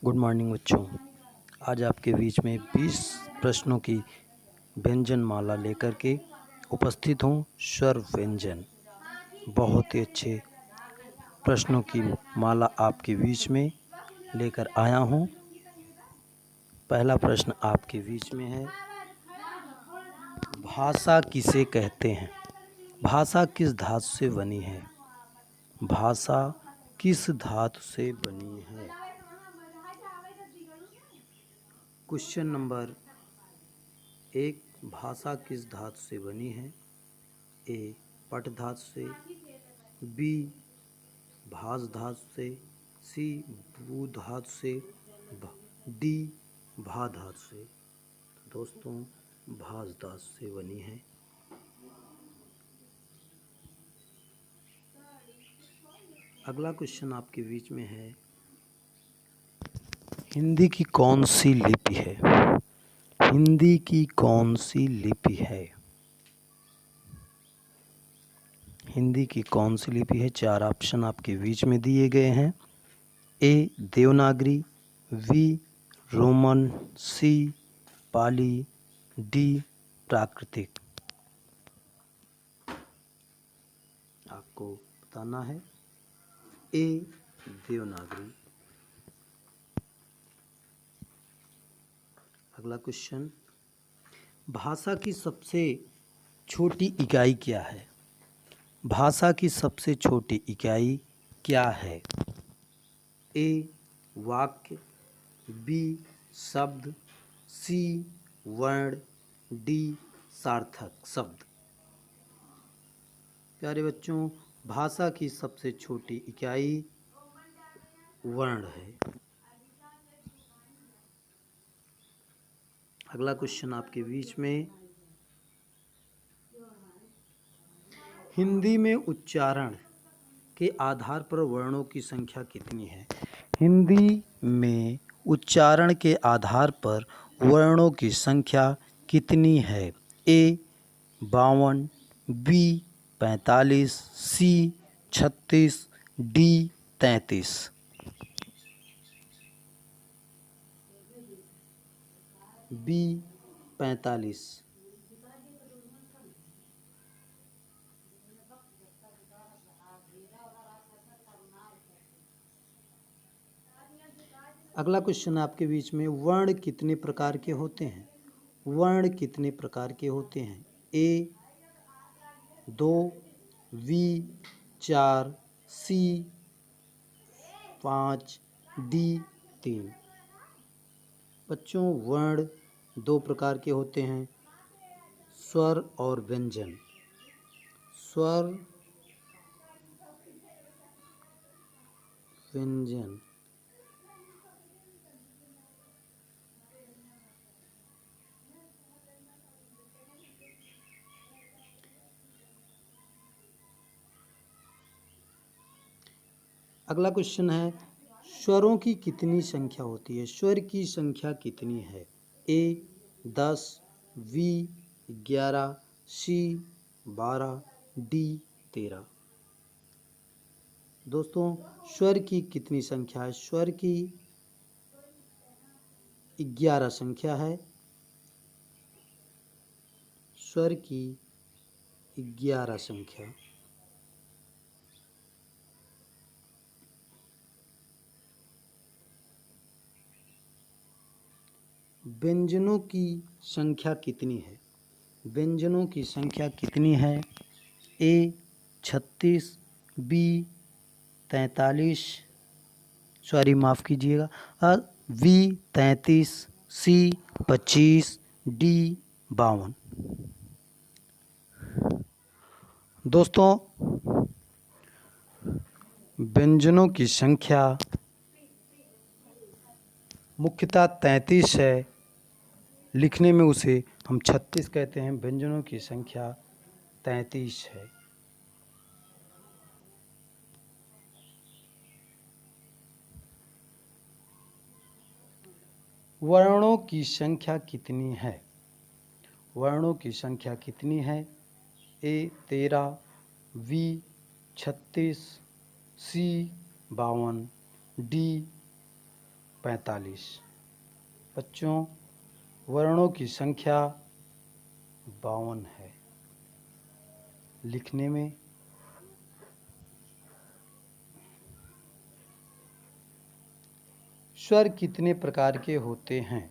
Good morning बच्चों। आज आपके बीच में 20 प्रश्नों की व्यंजन माला लेकर के उपस्थित हूँ। स्वर व्यंजन बहुत ही अच्छे प्रश्नों की माला आपके बीच में लेकर आया हूँ। पहला प्रश्न आपके बीच में है, भाषा किसे कहते हैं? भाषा किस धातु से बनी है? भाषा किस धातु से बनी है? क्वेश्चन नंबर 1, भाषा किस धातु से बनी है? ए पट धातु से, बी भास धातु से, सी भू धातु से, डी भा धातु से। दोस्तों, भास धातु से बनी है। अगला क्वेश्चन आपके बीच में है, हिंदी की कौन सी लिपि है? हिंदी की कौन सी लिपि है? हिंदी की कौन सी लिपि है? 4 ऑप्शन आपके बीच में दिए गए हैं। ए देवनागरी, बी रोमन, सी पाली, डी प्राकृतिक। आपको बताना है। ए देवनागरी। अगला क्वेश्चन, भाषा की सबसे छोटी इकाई क्या है? भाषा की सबसे छोटी इकाई क्या है? ए वाक्य, बी शब्द, सी वर्ण, डी सार्थक शब्द। प्यारे बच्चों, भाषा की सबसे छोटी इकाई वर्ण है। अगला क्वेश्चन आपके बीच में, हिंदी में उच्चारण के आधार पर वर्णों की संख्या कितनी है? हिंदी में उच्चारण के आधार पर वर्णों की संख्या कितनी है? ए 52, बी 45, सी 36, डी 33। बी 45। अगला क्वेश्चन आपके बीच में, वर्ण कितने प्रकार के होते हैं? वर्ण कितने प्रकार के होते हैं? ए 2, बी 4, सी 5, डी 3। बच्चों, वर्ण 2 प्रकार के होते हैं, स्वर और व्यंजन। स्वर व्यंजन। अगला क्वेश्चन है, स्वरों की कितनी संख्या होती है? स्वर की संख्या कितनी है? ए 10, बी 11, सी 12, डी 13। दोस्तों, स्वर की कितनी संख्या है? स्वर की 11 संख्या है। स्वर की 11 संख्या। व्यंजनों की संख्या कितनी है? व्यंजनों की संख्या कितनी है? ए 36, बी 43, सॉरी माफ़ कीजिएगा, बी 33, सी 25, डी 52। दोस्तों, व्यंजनों की संख्या मुख्यतः 33 है। लिखने में उसे हम 36 कहते हैं। व्यंजनों की संख्या 33 है। वर्णों की संख्या कितनी है? वर्णों की संख्या कितनी है? ए 13, बी 36, सी 52, डी 45। बच्चों, वर्णों की संख्या 52 है। लिखने में स्वर कितने प्रकार के होते हैं?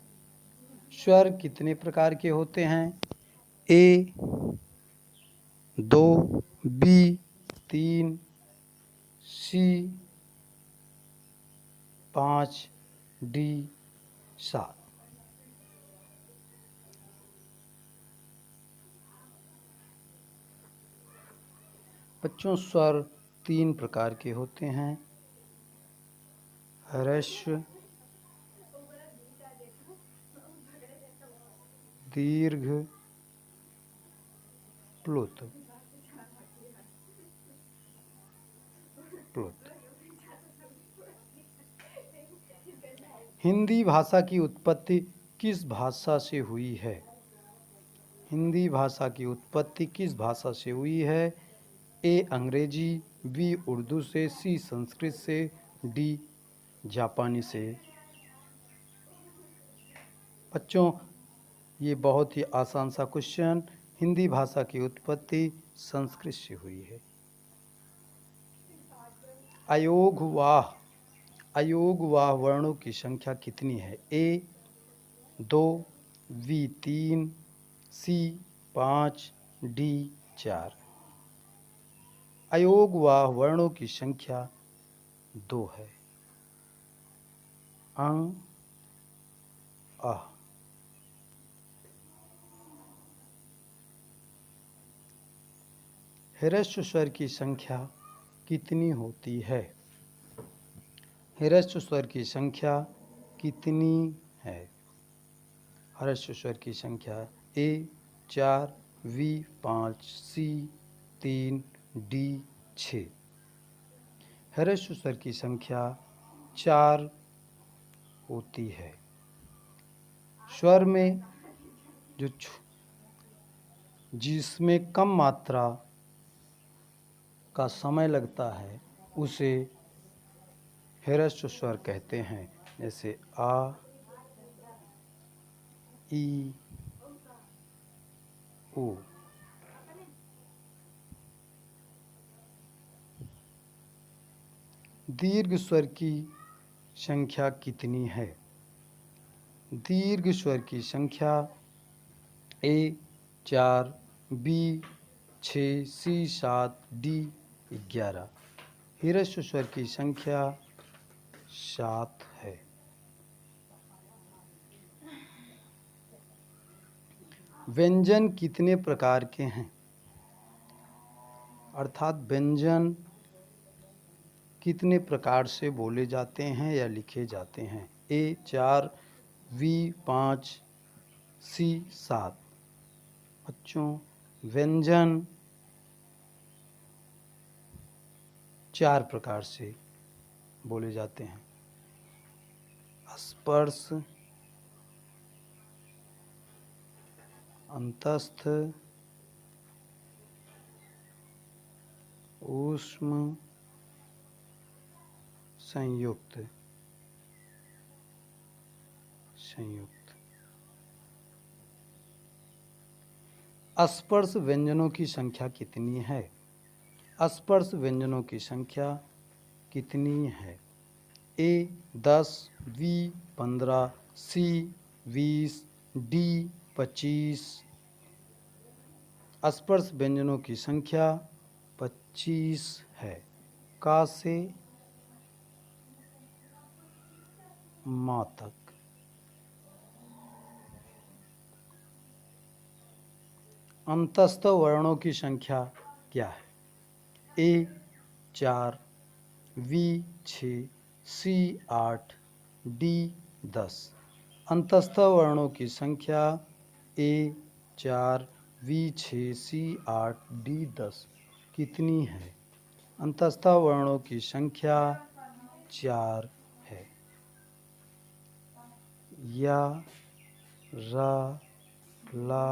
स्वर कितने प्रकार के होते हैं? ए 2, बी 3, सी 5, डी 7। बच्चों, स्वर 3 प्रकार के होते हैं: ह्रस्व, दीर्घ, प्लुत। हिंदी भाषा की उत्पत्ति किस भाषा से हुई है? हिंदी भाषा की उत्पत्ति किस भाषा से हुई है? ए अंग्रेजी, बी उर्दू से, सी संस्कृत से, डी जापानी से। बच्चों, ये बहुत ही आसान सा क्वेश्चन। हिंदी भाषा की उत्पत्ति संस्कृत से हुई है। अयोगवाह वर्णों की संख्या कितनी है? ए 2, बी 3, सी 5, डी 4। अयोगवाह वर्णों की संख्या 2 है। अंग, अह। ह्रस्व स्वर की संख्या कितनी होती है? ह्रस्व स्वर की संख्या कितनी है? ह्रस्व स्वर की संख्या ए 4, बी 5, सी 3, डी 6। ह्रस्व स्वर की संख्या 4 होती है। स्वर में जिसमें कम मात्रा का समय लगता है उसे ह्रस्व स्वर कहते हैं। जैसे आ, ई, उ। दीर्घ स्वर की संख्या कितनी है? दीर्घ स्वर की संख्या ए 4, बी 6, सी 7, डी 11। ह्रस्व स्वर की संख्या 7 है। व्यंजन कितने प्रकार के हैं? अर्थात व्यंजन कितने प्रकार से बोले जाते हैं या लिखे जाते हैं? ए 4, बी 5, सी 7। बच्चों, व्यंजन 4 प्रकार से बोले जाते हैं: स्पर्श, अंतस्थ, ऊष्म, संयुक्त। स्पर्श व्यंजनों की संख्या कितनी है? स्पर्श व्यंजनों की संख्या कितनी है? ए 10, बी 15, सी 20, डी 25। स्पर्श व्यंजनों की संख्या 25 है। का से मा तक। अंतस्थ वर्णों की संख्या क्या है? ए 4, बी 6, सी 8, डी 10। अंतस्थ वर्णों की संख्या ए 4, बी 6, सी 8, डी 10 कितनी है? अंतस्थ वर्णों की संख्या 4 है। या, रा, ला,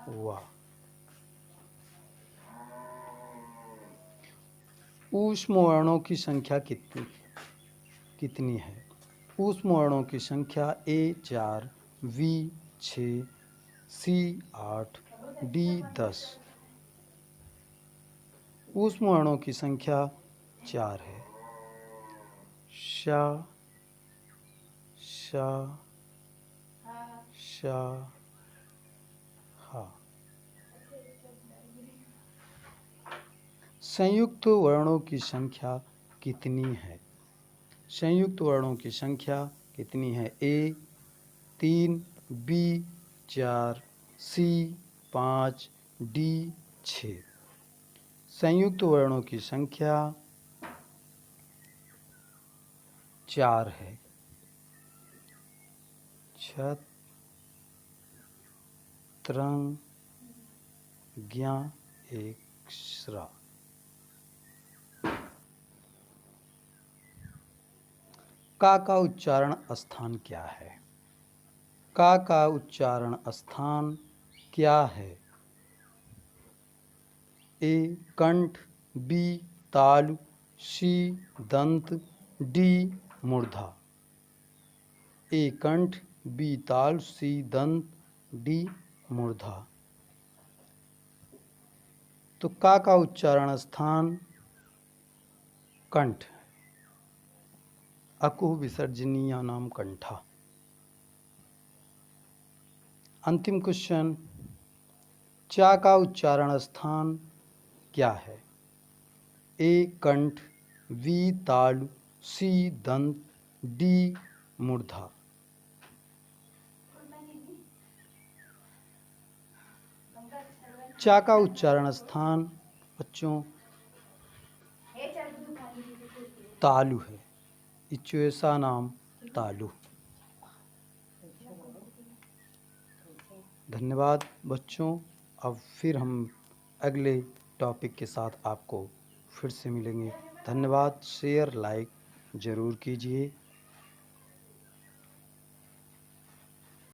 वा। ऊष्म वर्णों की संख्या कितनी है? ऊष्म वर्णों की संख्या ए 4, वी 6, सी 8, डी 10। ऊष्म वर्णों की संख्या 4 है। शा, शा, शा, हा। संयुक्त वर्णों की संख्या कितनी है? संयुक्त वर्णों की संख्या कितनी है? ए 3, बी 4, सी 5, डी 6। संयुक्त वर्णों की संख्या 4 है। छत, त्रंग, ज्ञा, एक श्रा। का उच्चारण स्थान क्या है? का उच्चारण स्थान क्या है? ए कंठ, बी तालु, सी दंत, डी मूर्धा। ए कंठ, बी ताल, सी दंत, डी मूर्धा। तो का उच्चारण स्थान कंठ। अकुह विसर्जनीय नाम कंठा। अंतिम क्वेश्चन, चा का उच्चारण स्थान क्या है? ए कंठ, बी तालु, सी दंत, डी मूर्धा। चा का उच्चारण स्थान बच्चों तालु है। इच्वेसा नाम तालु। धन्यवाद बच्चों। अब फिर हम अगले टॉपिक के साथ आपको फिर से मिलेंगे। धन्यवाद। शेयर लाइक ज़रूर कीजिए।